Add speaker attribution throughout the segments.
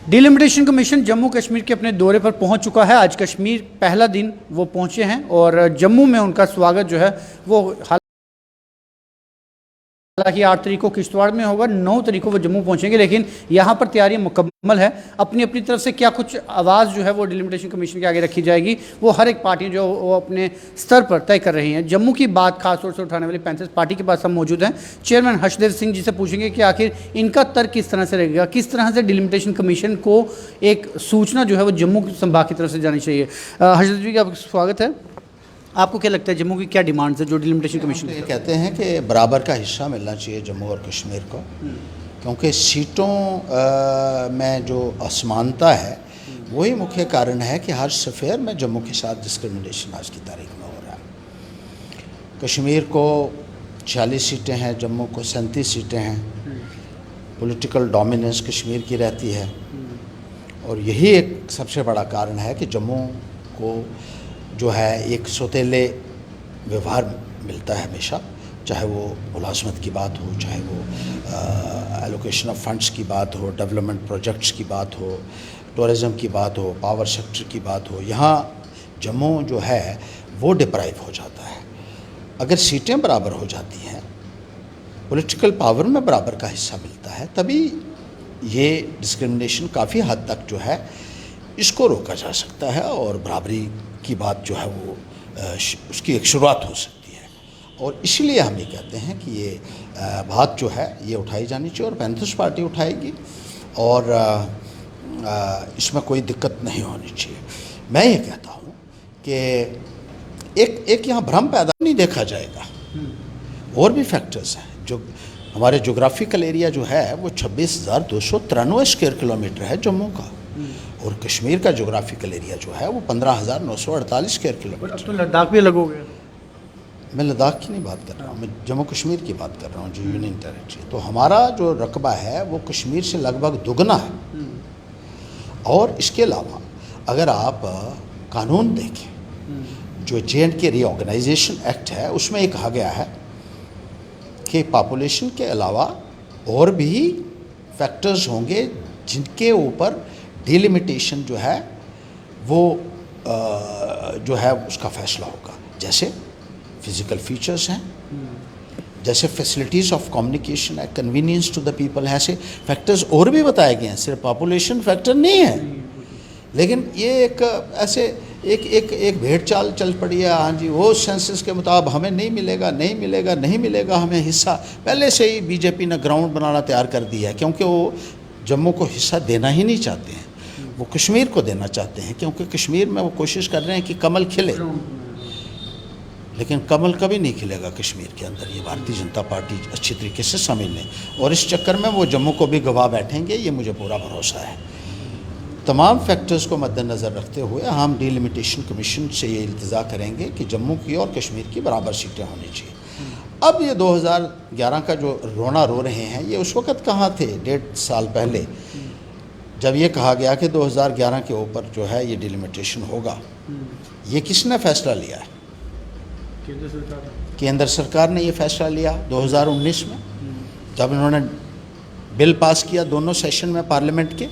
Speaker 1: Delimitation commission Jammu Kashmir के अपने दौरे पर पहुंच चुका है। आज कश्मीर पहला दिन वो पहुंचे हैं और जम्मू में उनका स्वागत जो है वो हालांकि 8 तारीख को किश्तवाड़ में होगा, 9 तारीख को वो जम्मू पहुंचेंगे, लेकिन यहाँ पर तैयारी मुकम्मल है। अपनी अपनी तरफ से क्या कुछ आवाज़ जो है वो डिलिमिटेशन कमीशन के आगे रखी जाएगी, वो हर एक पार्टी जो वो अपने स्तर पर तय कर रही हैं। जम्मू की बात खासतौर से उठाने वाली पैंथर्स पार्टी के पास हम मौजूद हैं। चेयरमैन हर्षदेव सिंह जी से पूछेंगे कि आखिर इनका तर्क किस तरह से रहेगा, किस तरह से डिलिमिटेशन कमीशन को एक सूचना जो है वो जम्मू संभाग की तरफ से जानी चाहिए। हर्षदेव जी का स्वागत है। आपको क्या लगता है जम्मू की क्या डिमांड्स है जो डिलिमिटेशन कमीशन
Speaker 2: ये कहते हैं कि बराबर का हिस्सा मिलना चाहिए जम्मू और कश्मीर को, क्योंकि सीटों में जो असमानता है वही मुख्य कारण है कि हर सफ़ेयर में जम्मू के साथ डिस्क्रिमिनेशन आज की तारीख में हो रहा है। कश्मीर को 46 सीटें हैं, जम्मू को 37 सीटें हैं। पॉलिटिकल डोमिनेंस कश्मीर की रहती है और यही एक सबसे बड़ा कारण है कि जम्मू को जो है एक सौतेले व्यवहार मिलता है हमेशा, चाहे वो मुलाजमत की बात हो, चाहे वो एलोकेशन ऑफ फंड्स की बात हो, डेवलपमेंट प्रोजेक्ट्स की बात हो, टूरिज़म की बात हो, पावर सेक्टर की बात हो। यहाँ जम्मू जो है वो डिप्राइव हो जाता है। अगर सीटें बराबर हो जाती हैं, पॉलिटिकल पावर में बराबर का हिस्सा मिलता है, तभी ये डिस्क्रिमिनेशन काफ़ी हद तक जो है इसको रोका जा सकता है और बराबरी की बात जो है वो उसकी एक शुरुआत हो सकती है। और इसलिए हम ये कहते हैं कि ये बात जो है ये उठाई जानी चाहिए और पैंथर्स पार्टी उठाएगी और इसमें कोई दिक्कत नहीं होनी चाहिए। मैं ये कहता हूँ कि एक यहाँ भ्रम पैदा नहीं देखा जाएगा। और भी फैक्टर्स हैं। जो हमारे जोग्राफिकल एरिया जो है वो 26,293 स्क्वायर किलोमीटर है जम्मू का, और कश्मीर का जोग्राफिकल एरिया जो है वो 15,948 स्क्वायर किलोमीटर।
Speaker 1: अब तो लद्दाख भी अलग हो गया।
Speaker 2: मैं लद्दाख की नहीं बात कर रहा हूँ, मैं जम्मू कश्मीर की बात कर रहा हूँ, जो यूनियन टेरिटरी। तो हमारा जो रकबा है वो कश्मीर से लगभग दुगना है। और इसके अलावा अगर आप कानून देखें, जो J&K रीऑर्गेनाइजेशन एक्ट है, उसमें ये कहा गया है कि पॉपुलेशन के अलावा और भी फैक्टर्स होंगे जिनके ऊपर डिलिमिटेशन जो है वो जो है उसका फैसला होगा। जैसे फिज़िकल फीचर्स हैं, जैसे फैसिलिटीज़ ऑफ कम्युनिकेशन है, कन्वीनियंस टू द पीपल है। ऐसे फैक्टर्स और भी बताए गए हैं, सिर्फ पॉपुलेशन फैक्टर नहीं है। लेकिन ये एक ऐसे एक भेड़ चाल चल पड़ी है। हाँ जी, वो सेंसस के मुताबिक हमें नहीं मिलेगा, नहीं मिलेगा, नहीं मिलेगा हमें हिस्सा। पहले से ही बीजेपी ने ग्राउंड बनाना तैयार कर दिया है, क्योंकि वो जम्मू को हिस्सा देना ही नहीं चाहते हैं, वो कश्मीर को देना चाहते हैं। क्योंकि कश्मीर में वो कोशिश कर रहे हैं कि कमल खिले, लेकिन कमल कभी नहीं खिलेगा कश्मीर के अंदर। ये भारतीय जनता पार्टी अच्छी तरीके से समझ लें, और इस चक्कर में वो जम्मू को भी गवा बैठेंगे, ये मुझे पूरा भरोसा है। तमाम फैक्टर्स को मद्देनज़र रखते हुए हम डिलिमिटेशन कमीशन से ये इल्तिजा करेंगे कि जम्मू की और कश्मीर की बराबर सीटें होनी चाहिए। अब ये 2011 का जो रोना रो रहे हैं, ये उस वक़्त कहाँ थे 1.5 साल पहले, जब ये कहा गया कि 2011 के ऊपर जो है ये डिलिमिटेशन होगा। ये किसने फ़ैसला लिया है? केंद्र सरकार ने ये फ़ैसला लिया 2019 में, जब इन्होंने बिल पास किया दोनों सेशन में पार्लियामेंट के,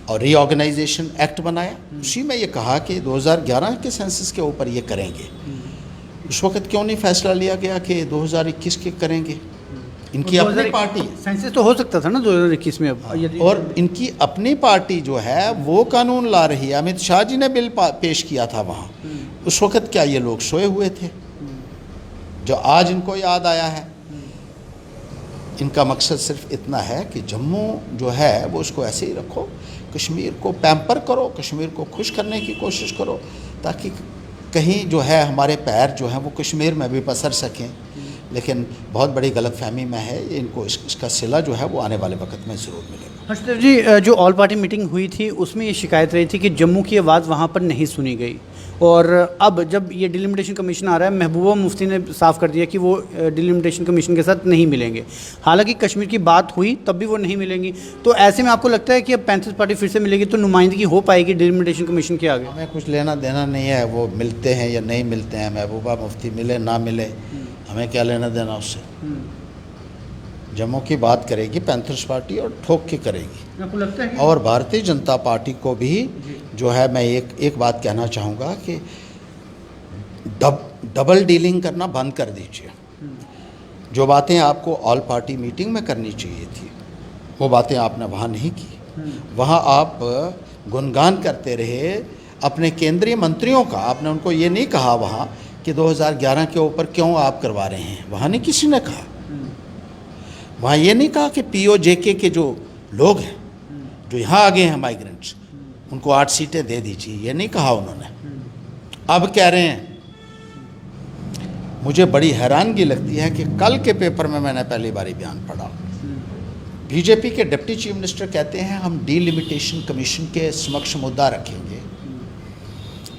Speaker 2: और रीऑर्गेनाइजेशन एक्ट बनाया। उसी में ये कहा कि 2011 के सेंसस के ऊपर ये करेंगे। उस वक्त क्यों नहीं फैसला लिया गया कि 2021 के करेंगे? इनकी अपनी पार्टी,
Speaker 1: सेंसस तो हो सकता था ना 2021 में। अब
Speaker 2: और इनकी अपनी पार्टी जो है वो कानून ला रही है। अमित शाह जी ने बिल पेश किया था वहाँ। उस वक्त क्या ये लोग सोए हुए थे जो आज इनको याद आया है? इनका मकसद सिर्फ इतना है कि जम्मू जो है वो उसको ऐसे ही रखो, कश्मीर को पैम्पर करो, कश्मीर को खुश करने की कोशिश करो, ताकि कहीं जो है हमारे पैर जो हैं वो कश्मीर में भी पसर सकें। लेकिन बहुत बड़ी गलतफहमी में है। इनको इसका सिला जो है वो आने वाले वक्त में ज़रूर मिलेगा।
Speaker 1: हर्षदेव जी, जो ऑल पार्टी मीटिंग हुई थी उसमें ये शिकायत रही थी कि जम्मू की आवाज़ वहाँ पर नहीं सुनी गई, और अब जब ये डिलिमिटेशन कमीशन आ रहा है, महबूबा मुफ्ती ने साफ कर दिया कि वो डिलिमिटेशन कमीशन के साथ नहीं मिलेंगे। हालांकि कश्मीर की बात हुई तब भी वो नहीं मिलेंगी। तो ऐसे में आपको लगता है कि अब पैंथर्स पार्टी फिर से मिलेगी तो नुमाइंदगी हो पाएगी डिलिमिटेशन कमीशन के आगे?
Speaker 2: हमें कुछ लेना देना नहीं है, वो मिलते हैं या नहीं मिलते हैं। महबूबा मुफ्ती मिले ना मिले, हमें क्या लेना देना उससे? जम्मू की बात करेगी पैंथर्स पार्टी और ठोक के करेगी।
Speaker 1: आपको लगता है कि
Speaker 2: और भारतीय जनता पार्टी को भी जो है मैं एक बात कहना चाहूँगा कि डबल डीलिंग करना बंद कर दीजिए। जो बातें आपको ऑल पार्टी मीटिंग में करनी चाहिए थी वो बातें आपने वहाँ नहीं की। वहाँ आप गुणगान करते रहे अपने केंद्रीय मंत्रियों का। आपने उनको ये नहीं कहा वहाँ कि 2011 के ऊपर क्यों आप करवा रहे हैं, वहाँ नहीं किसी ने कहा। वहाँ ये नहीं कहा कि POJK के जो लोग हैं जो यहाँ आ गए हैं माइग्रेंट्स, उनको 8 सीटें दे दीजिए, ये नहीं कहा उन्होंने। अब कह रहे हैं। मुझे बड़ी हैरानगी लगती है कि कल के पेपर में मैंने पहली बारी बयान पढ़ा, बीजेपी के डिप्टी चीफ मिनिस्टर कहते हैं हम डीलिमिटेशन कमीशन के समक्ष मुद्दा रखेंगे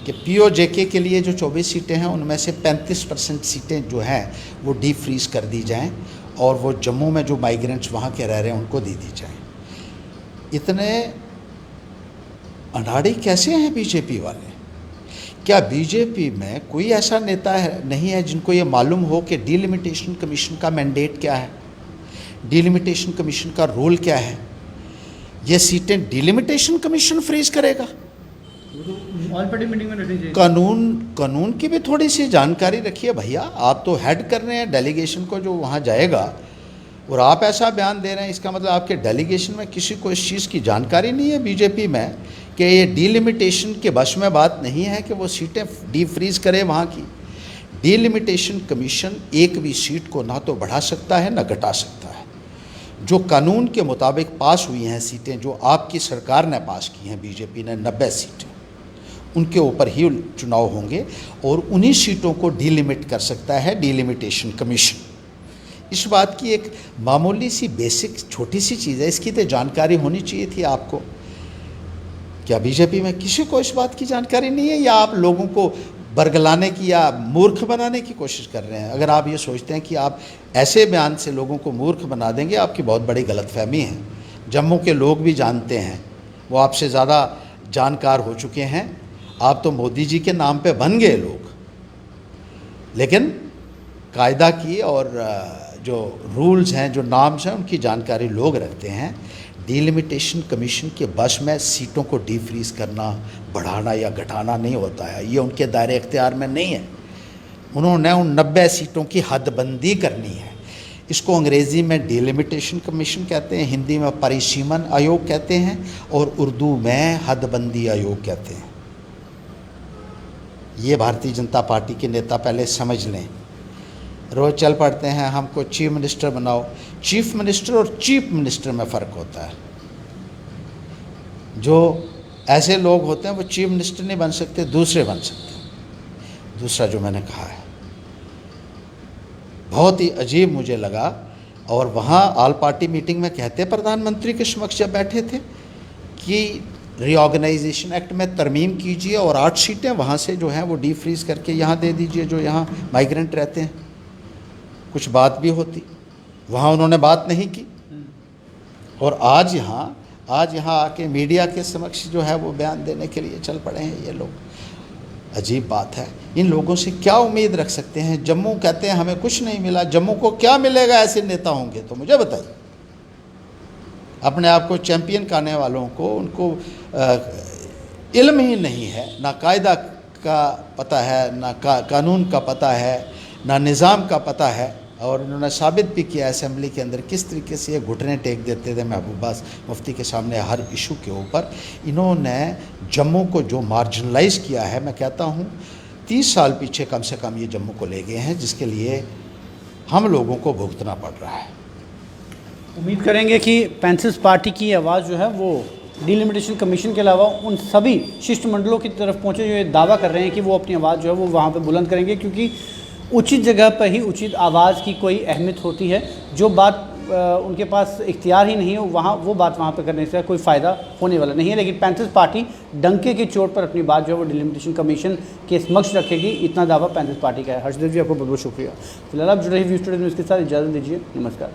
Speaker 2: कि POJK के लिए जो 24 सीटें हैं उनमें से 35% सीटें जो हैं वो डी फ्रीज कर दी जाएं और वो जम्मू में जो माइग्रेंट्स वहाँ के रह रहे हैं उनको दे दी जाएं। इतने अनाड़ी कैसे हैं बीजेपी वाले? क्या बीजेपी में कोई ऐसा नेता नहीं है जिनको ये मालूम हो कि डीलिमिटेशन कमीशन का मैंडेट क्या है, डीलिमिटेशन कमीशन का रोल क्या है? ये सीटें डीलिमिटेशन कमीशन फ्रीज करेगा?
Speaker 1: ऑल पार्टी मीटिंग में रखनी चाहिए।
Speaker 2: कानून की भी थोड़ी सी जानकारी रखिए भैया। आप तो हेड कर रहे हैं डेलीगेशन को जो वहाँ जाएगा और आप ऐसा बयान दे रहे हैं, इसका मतलब आपके डेलीगेशन में किसी को इस चीज़ की जानकारी नहीं है बीजेपी में कि ये डीलिमिटेशन के बश में बात नहीं है कि वो सीटें डी फ्रीज करे वहाँ की। डीलिमिटेशन कमीशन एक भी सीट को ना तो बढ़ा सकता है ना घटा सकता है। जो कानून के मुताबिक पास हुई हैं सीटें, जो आपकी सरकार ने पास की हैं, बीजेपी ने 90 सीटें, उनके ऊपर ही चुनाव होंगे और उन्हीं सीटों को डीलिमिट कर सकता है डीलिमिटेशन कमीशन। इस बात की एक मामूली सी बेसिक छोटी सी चीज़ है, इसकी तो जानकारी होनी चाहिए थी आपको। क्या बीजेपी में किसी को इस बात की जानकारी नहीं है या आप लोगों को बरगलाने की या मूर्ख बनाने की कोशिश कर रहे हैं? अगर आप ये सोचते हैं कि आप ऐसे बयान से लोगों को मूर्ख बना देंगे, आपकी बहुत बड़ी गलतफहमी है। जम्मू के लोग भी जानते हैं, वो आपसे ज़्यादा जानकार हो चुके हैं। आप तो मोदी जी के नाम पे बन गए लोग, लेकिन कायदा की और जो रूल्स हैं, जो नॉर्म्स हैं, उनकी जानकारी लोग रखते हैं। डीलिमिटेशन कमीशन के बश में सीटों को डीफ्रीज करना, बढ़ाना या घटाना नहीं होता है, ये उनके दायरे इख्तियार में नहीं है। उन्होंने उन 90 सीटों की हदबंदी करनी है। इसको अंग्रेज़ी में डीलिमिटेशन कमीशन कहते हैं, हिंदी में परिसीमन आयोग कहते हैं और उर्दू में हदबंदी आयोग कहते हैं। ये भारतीय जनता पार्टी के नेता पहले समझ लें। रोज़ चल पड़ते हैं हमको चीफ मिनिस्टर बनाओ। चीफ मिनिस्टर और चीफ मिनिस्टर में फ़र्क होता है। जो ऐसे लोग होते हैं वो चीफ मिनिस्टर नहीं बन सकते, दूसरे बन सकते हैं। दूसरा जो मैंने कहा है बहुत ही अजीब मुझे लगा। और वहाँ ऑल पार्टी मीटिंग में कहते प्रधानमंत्री के समक्ष जब बैठे थे कि रीऑर्गेनाइजेशन एक्ट में तरमीम कीजिए और 8 सीटें वहाँ से जो हैं वो डी फ्रीज करके यहाँ दे दीजिए जो यहाँ माइग्रेंट रहते हैं। कुछ बात भी होती, वहाँ उन्होंने बात नहीं की। और आज यहाँ आके मीडिया के समक्ष जो है वो बयान देने के लिए चल पड़े हैं ये लोग। अजीब बात है। इन लोगों से क्या उम्मीद रख सकते हैं? जम्मू कहते हैं हमें कुछ नहीं मिला, जम्मू को क्या मिलेगा? ऐसे नेता होंगे तो मुझे बताइए। अपने आप को चैंपियन कहने वालों को उनको इल्म ही नहीं है, ना कायदा का पता है, ना कानून का पता है, ना निज़ाम का पता है। और इन्होंने साबित भी किया असेंबली के अंदर किस तरीके से ये घुटने टेक देते थे महबूबा मुफ्ती के सामने हर इशू के ऊपर। इन्होंने जम्मू को जो मार्जिनलाइज किया है, मैं कहता हूँ 30 साल पीछे कम से कम ये जम्मू को ले गए हैं, जिसके लिए हम लोगों को भुगतना पड़ रहा है।
Speaker 1: उम्मीद करेंगे कि पैंथर्स पार्टी की आवाज़ जो है वो डीलिमिटेशन कमीशन के अलावा उन सभी शिष्टमंडलों की तरफ पहुँचे जो ये दावा कर रहे हैं कि वो अपनी आवाज़ जो है वो वहाँ पे बुलंद करेंगे, क्योंकि उचित जगह पर ही उचित आवाज़ की कोई अहमियत होती है। जो बात उनके पास इख्तियार ही नहीं है वहाँ वो बात वहाँ पे करने से कोई फ़ायदा होने वाला नहीं है। लेकिन पैंथर्स पार्टी डंके की चोट पर अपनी बात जो है वो डिलिमिटेशन कमीशन के समक्ष रखेगी, इतना दावा पैंथर्स पार्टी का है। हर्षदेव जी, आपको बहुत बहुत शुक्रिया। फिलहाल आप जुड़े हुए न्यूज़ टुडे न्यूज़ के साथ इजाज़त दीजिए। नमस्कार।